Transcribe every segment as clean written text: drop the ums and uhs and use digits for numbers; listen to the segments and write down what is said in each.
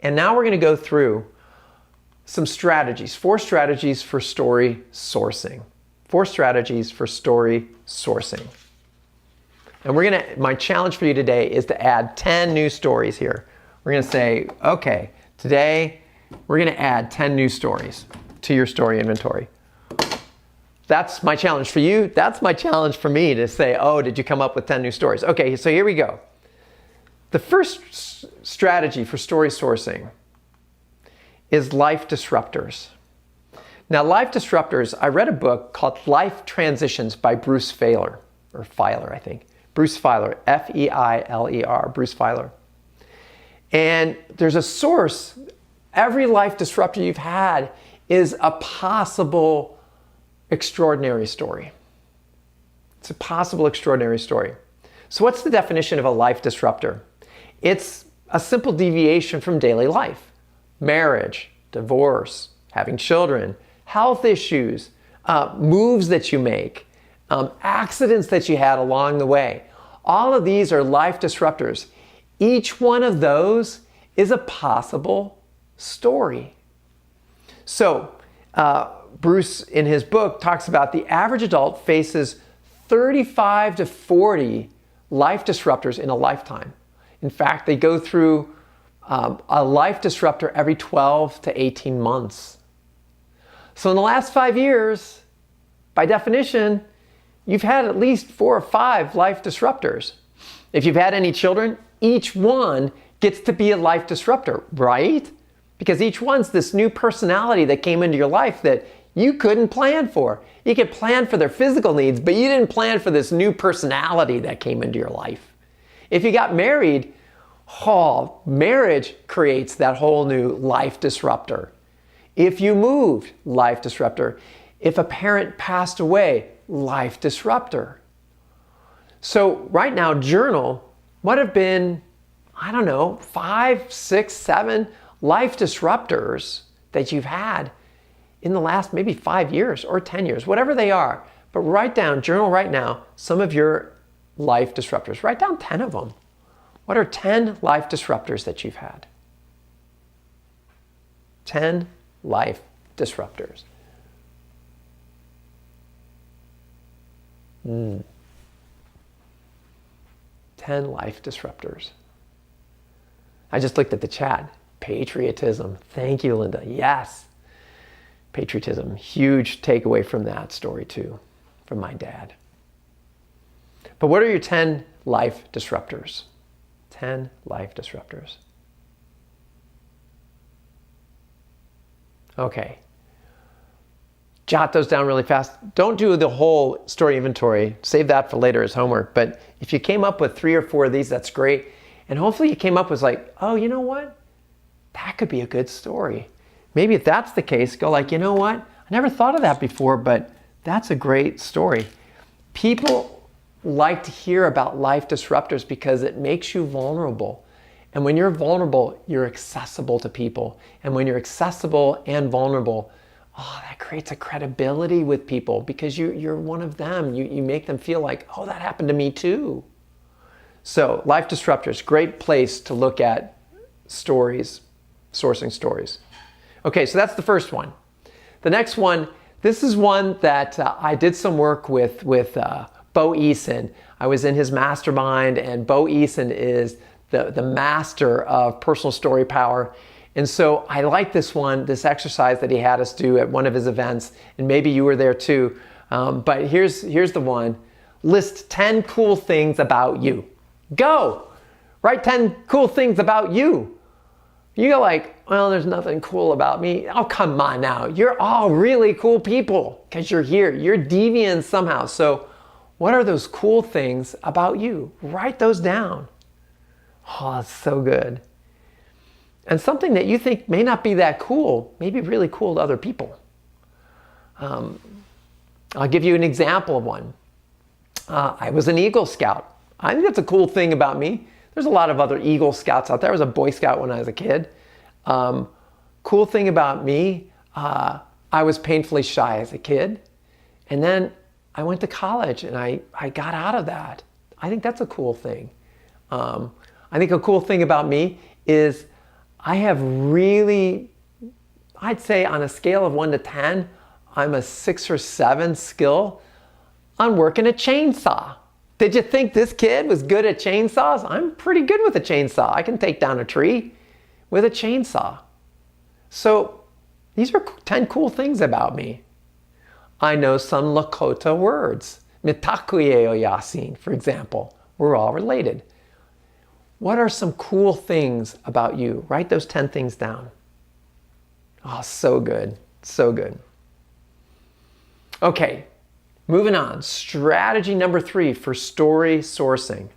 And now we're going to go through some strategies, 4 strategies for story sourcing. 4 strategies for story sourcing. And my challenge for you today is to add 10 new stories here. We're going to say, okay, today we're going to add 10 new stories to your story inventory. That's my challenge for you. That's my challenge for me to say, oh, did you come up with 10 new stories? Okay, so here we go. The first strategy for story sourcing is life disruptors. Now, life disruptors, I read a book called Life Transitions by Bruce Feiler, or Feiler, I think. Bruce Feiler, F-E-I-L-E-R, Bruce Feiler. And there's a source, every life disruptor you've had is a possible extraordinary story. It's a possible extraordinary story. So what's the definition of a life disruptor? It's a simple deviation from daily life. Marriage, divorce, having children, health issues, moves that you make, accidents that you had along the way. All of these are life disruptors. Each one of those is a possible story. So, Bruce, in his book, talks about the average adult faces 35 to 40 life disruptors in a lifetime. In fact, they go through a life disruptor every 12 to 18 months. So in the last 5 years, by definition, you've had at least 4 or 5 life disruptors. If you've had any children, each one gets to be a life disruptor, right? Because each one's this new personality that came into your life that you couldn't plan for. You could plan for their physical needs, but you didn't plan for this new personality that came into your life. If you got married, marriage creates that whole new life disruptor. If you moved, life disruptor. If a parent passed away, life disruptor. So right now, journal what have been, 5, 6, 7 life disruptors that you've had in the last maybe 5 years or 10 years, whatever they are. But journal right now, some of your life disruptors. Write down 10 of them. What are 10 life disruptors that you've had? 10 life disruptors. 10 life disruptors. I just looked at the chat. Patriotism. Thank you, Linda. Yes. Patriotism. Huge takeaway from that story too, from my dad. But what are your 10 life disruptors? 10 life disruptors. Okay. Jot those down really fast. Don't do the whole story inventory. Save that for later as homework. But if you came up with 3 or 4 of these, that's great. And hopefully you came up with oh, you know what? That could be a good story. Maybe if that's the case, go you know what? I never thought of that before, but that's a great story. People like to hear about life disruptors because it makes you vulnerable. And when you're vulnerable, you're accessible to people. And when you're accessible and vulnerable, that creates a credibility with people because you're one of them. You make them feel like, oh, that happened to me too. So life disruptors, great place to look at stories, sourcing stories. Okay, so that's the first one. The next one, this is one that I did some work with Bo Eason. I was in his mastermind, and Bo Eason is the master of personal story power. And so I like this exercise that he had us do at one of his events, and maybe you were there too. But here's the one. List 10 cool things about you. Go! Write 10 cool things about you. You go well, there's nothing cool about me. Oh, come on now. You're all really cool people because you're here. You're deviant somehow. So what are those cool things about you? Write those down. Oh, that's so good. And something that you think may not be that cool, may be really cool to other people. I'll give you an example of one. I was an Eagle Scout. I think that's a cool thing about me. There's a lot of other Eagle Scouts out there. I was a Boy Scout when I was a kid. Cool thing about me, I was painfully shy as a kid. And then I went to college and I got out of that. I think that's a cool thing. I think a cool thing about me is I have really, I'd say on a scale of 1 to 10, I'm a 6 or 7 skill on working a chainsaw. Did you think this kid was good at chainsaws? I'm pretty good with a chainsaw. I can take down a tree with a chainsaw. So these are 10 cool things about me. I know some Lakota words. Mitakuye o yasin, for example. We're all related. What are some cool things about you? Write those 10 things down. Oh, so good. So good. Okay, moving on. Strategy number 3 for story sourcing.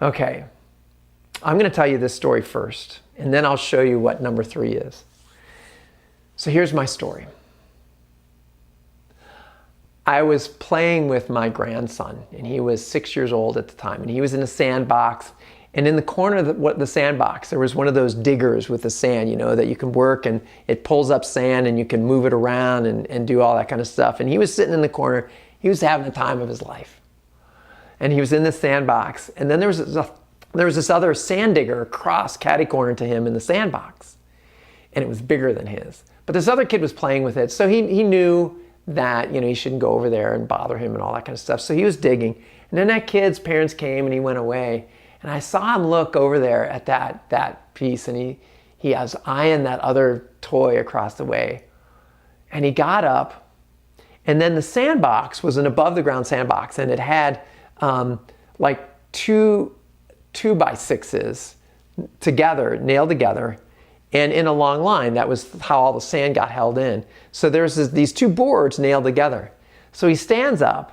Okay, I'm going to tell you this story first, and then I'll show you what number 3 is. So here's my story. I was playing with my grandson, and he was 6 years old at the time, and he was in a sandbox. And in the corner of the sandbox, there was one of those diggers with the sand, you know, that you can work and it pulls up sand and you can move it around and do all that kind of stuff. And he was sitting in the corner. He was having the time of his life. And he was in the sandbox. And then there was this other sand digger across catty corner to him in the sandbox. And it was bigger than his. But this other kid was playing with it. So he knew that, you know, he shouldn't go over there and bother him and all that kind of stuff. So he was digging. And then that kid's parents came and he went away. And I saw him look over there at that piece, and he was eyeing that other toy across the way. And he got up, and then the sandbox was an above the ground sandbox, and it had like two 2x6s together, nailed together, and in a long line. That was how all the sand got held in. So there's these 2 boards nailed together. So he stands up.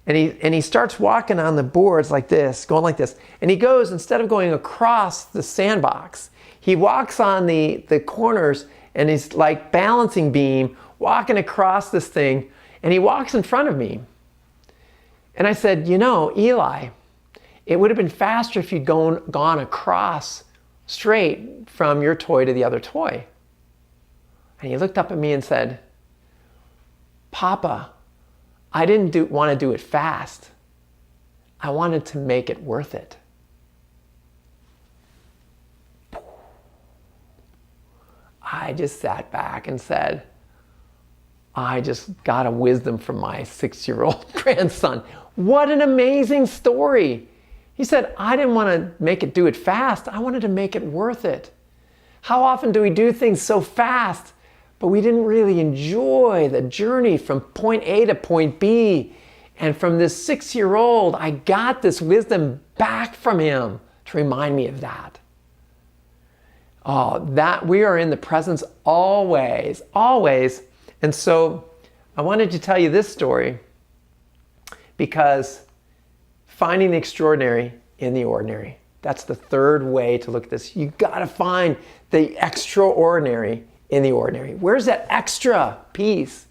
And he starts walking on the boards like this, going like this. And he goes, instead of going across the sandbox, he walks on the corners, and he's like balancing beam, walking across this thing, and he walks in front of me. And I said, you know, Eli, it would have been faster if you'd gone across straight from your toy to the other toy. And he looked up at me and said, Papa, I didn't want to do it fast. I wanted to make it worth it. I just sat back and said, I just got a wisdom from my 6-year-old grandson. What an amazing story. He said, I didn't want to do it fast. I wanted to make it worth it. How often do we do things so fast, but we didn't really enjoy the journey from point A to point B? And from this 6-year-old, I got this wisdom back from him to remind me of that. Oh, that we are in the presence always, always. And so I wanted to tell you this story because finding the extraordinary in the ordinary. That's the third way to look at this. You got to find the extraordinary in the ordinary. Where's that extra piece?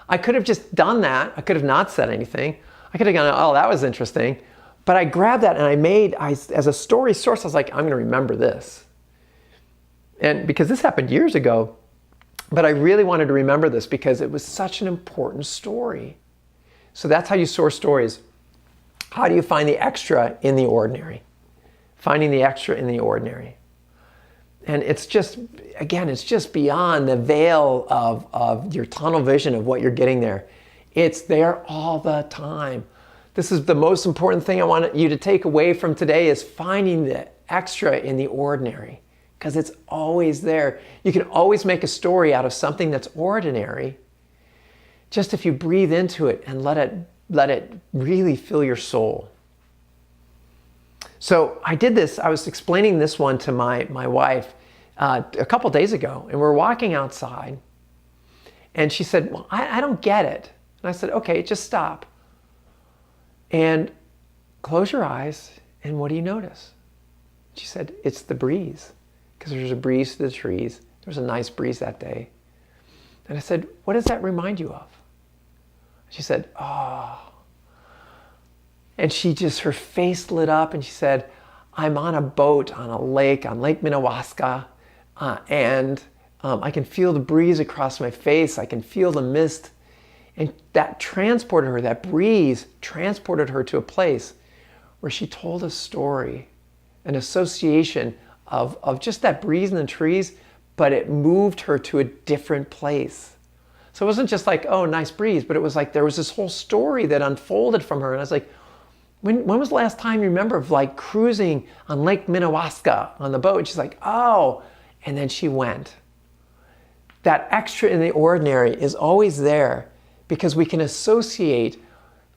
I could have just done that. I could have not said anything. I could have gone, oh, that was interesting. But I grabbed that and as a story source, I was like, I'm going to remember this. And because this happened years ago, but I really wanted to remember this because it was such an important story. So that's how you source stories. How do you find the extra in the ordinary? Finding the extra in the ordinary. And it's just, again, it's just beyond the veil of your tunnel vision of what you're getting there. It's there all the time. This is the most important thing I want you to take away from today is finding the extra in the ordinary, because it's always there. You can always make a story out of something that's ordinary, just if you breathe into it and let it really fill your soul. So I did this, I was explaining this one to my wife a couple days ago, and we're walking outside, and she said, well, I don't get it. And I said, okay, just stop. And close your eyes, and what do you notice? She said, it's the breeze, because there's a breeze to the trees. There was a nice breeze that day. And I said, what does that remind you of? She said, oh. And her face lit up, and she said, I'm on a boat on a lake, on Lake Minnewaska, and I can feel the breeze across my face. I can feel the mist. And that transported her, that breeze transported her to a place where she told a story, an association of just that breeze in the trees, but it moved her to a different place. So it wasn't just like, oh, nice breeze, but it was like there was this whole story that unfolded from her. And I was like, when was the last time you remember of like cruising on Lake Minnewaska on the boat? And she's like, oh, and then she went. That extra in the ordinary is always there because we can associate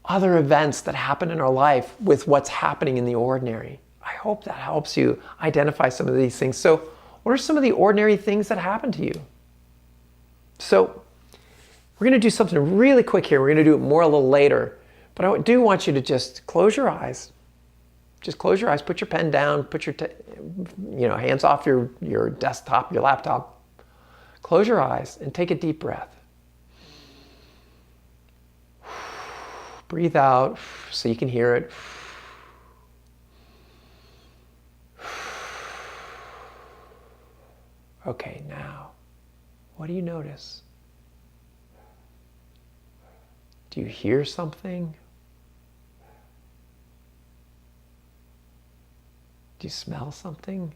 other events that happen in our life with what's happening in the ordinary. I hope that helps you identify some of these things. So what are some of the ordinary things that happen to you? So we're going to do something really quick here. We're going to do it more a little later. But I do want you to just close your eyes. Just close your eyes. Put your pen down. Put your hands off your desktop, your laptop. Close your eyes and take a deep breath. Breathe out so you can hear it. Okay, now, what do you notice? Do you hear something? Do you smell something?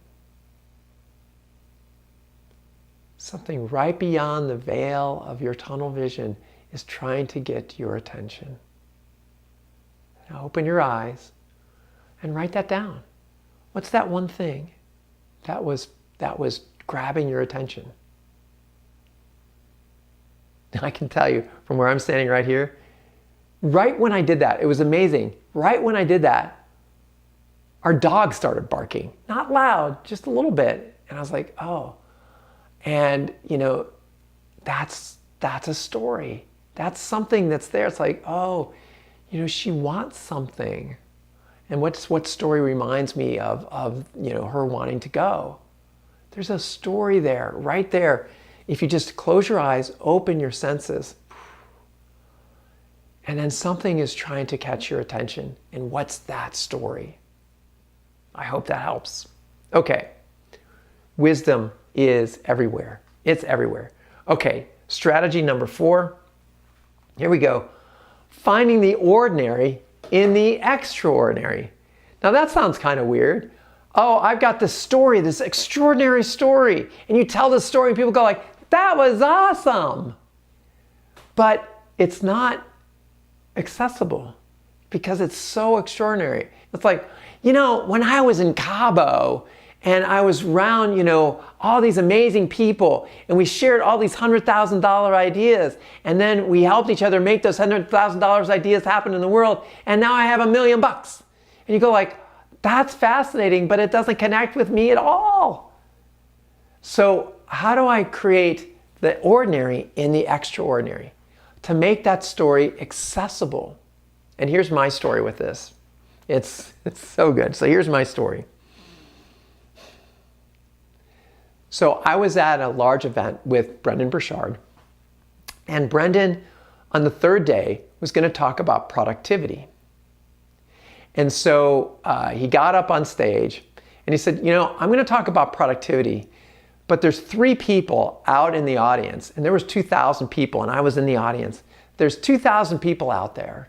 Something right beyond the veil of your tunnel vision is trying to get your attention. Now open your eyes and write that down. What's that one thing that was grabbing your attention? I can tell you from where I'm standing right here, right when I did that, it was amazing. Right when I did that, our dog started barking. Not loud, just a little bit. And I was like, oh. And, that's a story. That's something that's there. It's like, oh, she wants something. And what story reminds me of her wanting to go? There's a story there, right there. If you just close your eyes, open your senses, and then something is trying to catch your attention. And what's that story? I hope that helps. Okay. Wisdom is everywhere. It's everywhere. Okay. Strategy number 4. Here we go. Finding the ordinary in the extraordinary. Now that sounds kind of weird. Oh, I've got this story, this extraordinary story. And you tell this story and people go like, that was awesome. But it's not accessible because it's so extraordinary. It's like, when I was in Cabo and I was around, all these amazing people and we shared all these $100,000 ideas and then we helped each other make those $100,000 ideas happen in the world and now I have $1 million. And you go like, that's fascinating, but it doesn't connect with me at all. So how do I create the ordinary in the extraordinary to make that story accessible? And here's my story with this. It's so good. So here's my story. So I was at a large event with Brendan Burchard, and Brendan on the 3rd day was going to talk about productivity. And so he got up on stage and he said, I'm going to talk about productivity, but there's 3 people out in the audience, and there was 2,000 people and I was in the audience. There's 2,000 people out there.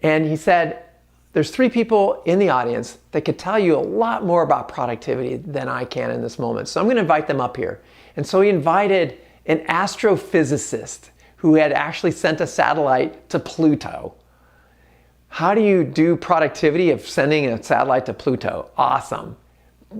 And he said, there's 3 people in the audience that could tell you a lot more about productivity than I can in this moment. So I'm going to invite them up here. And so he invited an astrophysicist who had actually sent a satellite to Pluto. How do you do productivity of sending a satellite to Pluto? Awesome.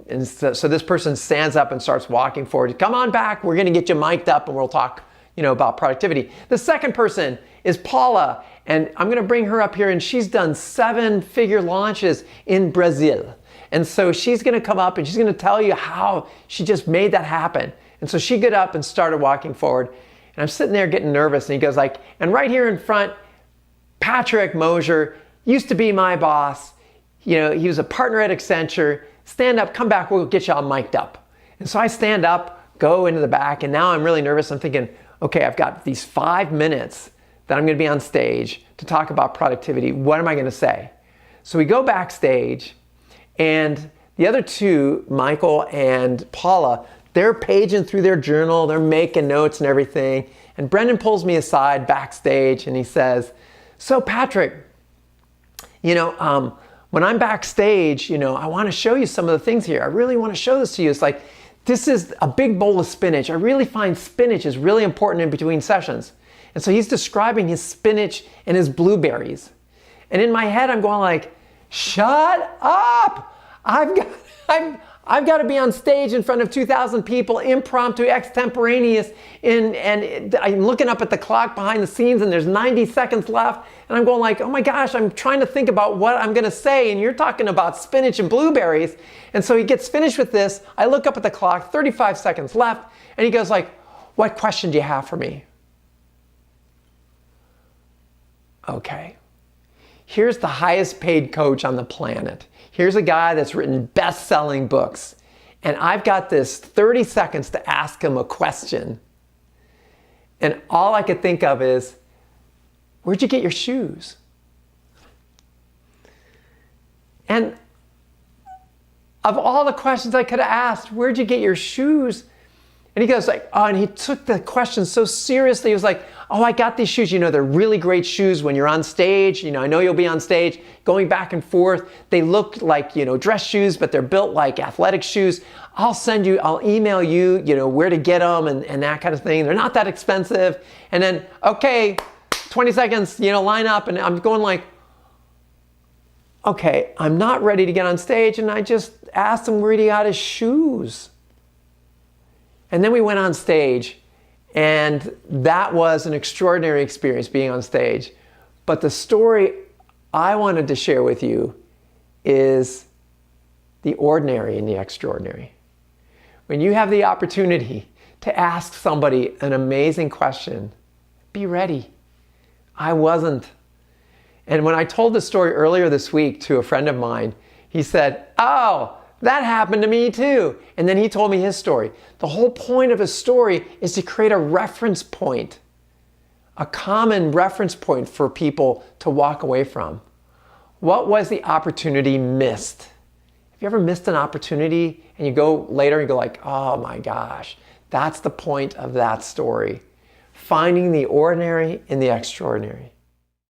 And so this person stands up and starts walking forward. Come on back. We're going to get you mic'd up and we'll talk, about productivity. The second person is Paula. And I'm going to bring her up here, and she's done 7-figure launches in Brazil. And so she's going to come up and she's going to tell you how she just made that happen. And so she got up and started walking forward. And I'm sitting there getting nervous. And he goes like, and right here in front, Patrick Mosher used to be my boss. He was a partner at Accenture. Stand up, come back, we'll get you all mic'd up. And so I stand up, go into the back, and now I'm really nervous. I'm thinking, okay, I've got these 5 minutes that I'm going to be on stage to talk about productivity. What am I going to say? So we go backstage, and the other 2, Michael and Paula, they're paging through their journal, they're making notes and everything. And Brendan pulls me aside backstage and he says, so Patrick, When I'm backstage, I want to show you some of the things here. I really want to show this to you. It's like, this is a big bowl of spinach. I really find spinach is really important in between sessions. And so he's describing his spinach and his blueberries. And in my head, I'm going like, shut up! I've got to be on stage in front of 2,000 people, impromptu, extemporaneous, and I'm looking up at the clock behind the scenes and there's 90 seconds left, and I'm going like, oh my gosh, I'm trying to think about what I'm going to say, and you're talking about spinach and blueberries. And so he gets finished with this. I look up at the clock, 35 seconds left, and he goes like, what question do you have for me? Okay. Here's the highest paid coach on the planet. Here's a guy that's written best-selling books. And I've got this 30 seconds to ask him a question. And all I could think of is, where'd you get your shoes? And of all the questions I could have asked, where'd you get your shoes? And he goes like, oh, and he took the question so seriously. He was like, oh, I got these shoes. They're really great shoes when you're on stage. I know you'll be on stage going back and forth. They look like, dress shoes, but they're built like athletic shoes. I'll email you, where to get them and that kind of thing. They're not that expensive. And then, okay, 20 seconds, line up. And I'm going like, okay, I'm not ready to get on stage. And I just asked him where he got his shoes. And then we went on stage, and that was an extraordinary experience being on stage. But the story I wanted to share with you is the ordinary and the extraordinary. When you have the opportunity to ask somebody an amazing question, be ready. I wasn't. And when I told this story earlier this week to a friend of mine, he said, oh, that happened to me too. And then he told me his story. The whole point of his story is to create a reference point, a common reference point for people to walk away from. What was the opportunity missed? Have you ever missed an opportunity and you go later and go like, oh my gosh, that's the point of that story. Finding the ordinary in the extraordinary.